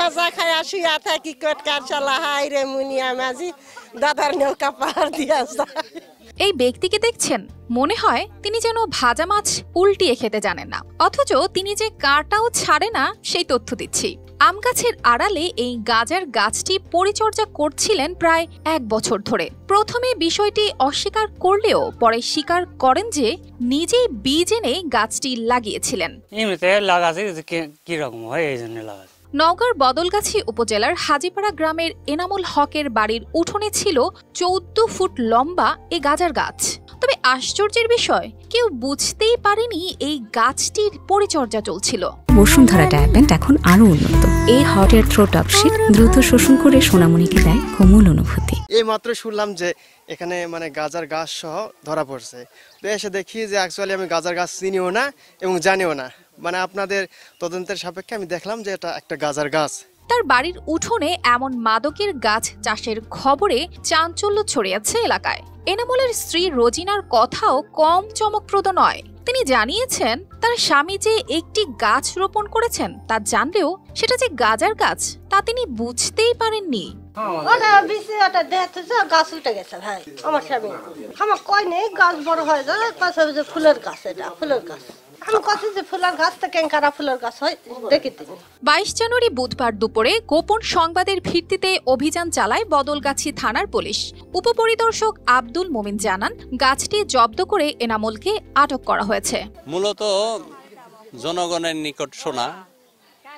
গাঁজা খায়া শুয়া থাকি কটকার চালা হাই রে মুনিয়া মাঝি দাদার নৌকা পাহাড় দিয়া যায়। এই ব্যক্তিকে দেখছেন, মনে হয় তিনি যেন ভাজা মাছ উল্টিয়ে খেতে জানেন না, অথচ তিনি যে কাঁটাও ছাড়ে না সেই তথ্য দিচ্ছি। আম গাছের আড়ালে এই গাজার গাছটি পরিচর্যা করছিলেন প্রায় 1 বছর ধরে। প্রথমে বিষয়টি অস্বীকার করলেও পরে স্বীকার করেন যে নিজেই বীজ এনে গাছটি লাগিয়েছিলেন। নওগাঁর বদলগাছি উপজেলার হাজীপাড়া গ্রামের এনামুল হকের বাড়ির উঠোনে ছিল 14 ফুট লম্বা এই গাজার গাছ। তবে আশ্চর্যের বিষয়, কেউ বুঝতেই পারেনি এই গাছটির পরিচর্যা চলছিল। বসুন্ধরা ডায়াপেন্ট এখন আরো উন্নত। এই হট এয়ার থ্রো টপশিট দ্রুত শোষণ করে সোনামণিকে দেয় কোমল অনুভূতি। এই মাত্র শুনলাম যে এখানে গাজার গাছ সহ ধরা পড়ছে, তো এসে দেখি যে অ্যাকচুয়ালি আমি গাজার গাছ চিনিও না এবং জানিও না। আপনাদের তদন্তের সাপেক্ষে আমি দেখলাম যে এটা একটা গাজার গাছ। তার বাড়ির উঠোনে এমন মাদকের গাছ চাষের খবরে চাঞ্চল্য ছড়িয়েছে এলাকায়। এনামুলের স্ত্রী রোজিনার কথাও কম চমকপ্রদ নয়। তিনি জানিয়েছেন তার স্বামী যে একটি গাছ রোপণ করেছেন তা জানলেও সেটা যে গাজার গাছ তা তিনি বুঝতেই পারেননি। গাছ উঠে গেছে ভাই, আমার স্বামী আমার কয় নেই গাছ বড় হয়ে যায়, ফুলের গাছ, এটা ফুলের গাছ। 22 জানুয়ারি বুধবার দুপুরে গোপন সংবাদের ভিত্তিতে অভিযান চালায় বদলগাছি থানার পুলিশ। উপপরিদর্শক আব্দুল মোমিন জানান, গাছটি জব্দ করে এনামুলকে আটক করা হয়েছে। মূলত জনগণের নিকট শোনা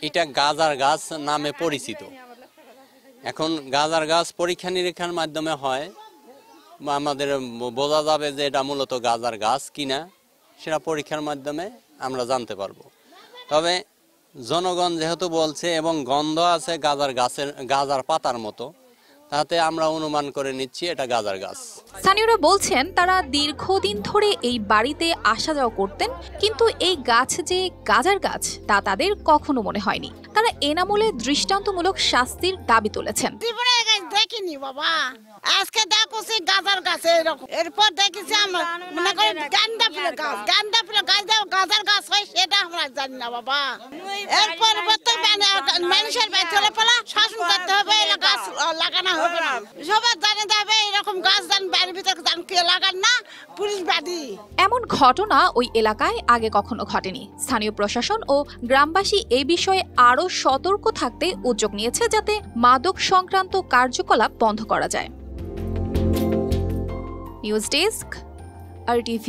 এটা গাজার গাছ নামে পরিচিত। এখন গাজার গাছ পরীক্ষা নিরীক্ষার মাধ্যমে হয়, আমাদের বোঝা যাবে যে এটা মূলত গাজার গাছ কিনা, সেটা পরীক্ষার মাধ্যমে আমরা জানতে পারবো। তবে জনগণ যেহেতু বলছে এবং গন্ধ আছে গাজার পাতার মতো, তাতে আমরা অনুমান করে নিচ্ছি এটা গাজার গাছ। স্থানীয়রা বলছেন তারা দীর্ঘদিন ধরে এই বাড়িতে আসা যাওয়া করতেন, কিন্তু এই গাছ যে গাজার গাছ তা তাদের কখনো মনে হয়নি। তারা এনামুলের দৃষ্টান্তমূলক শাস্তির দাবি তুলেছেন। দেখিনি বাবা, আজকে দেখছি গাজার গাছ এরকম, এরপর দেখেছি আমরা মনে করি গান্দা ফুলের গাছ, গান্দা ফুলের গাছ গাজার গাছ হয় সেটা আমরা জানি না বাবা। এরপর মানুষের চলে পড়া শাসন করতে হবে, গাছ লাগানো হবে না, সবার জানাতে হবে এরকম গাছ বাড়ির ভিতরে লাগান না, পুলিশ বাদী। এমন ঘটনা ওই এলাকায় আগে কখনো ঘটেনি। স্থানীয় প্রশাসন ও গ্রামবাসী এই বিষয়ে আরো সতর্ক থাকতে উদ্যোগ নিয়েছে যাতে মাদক সংক্রান্ত কার্যকলাপ বন্ধ করা যায়। News desk, RTV।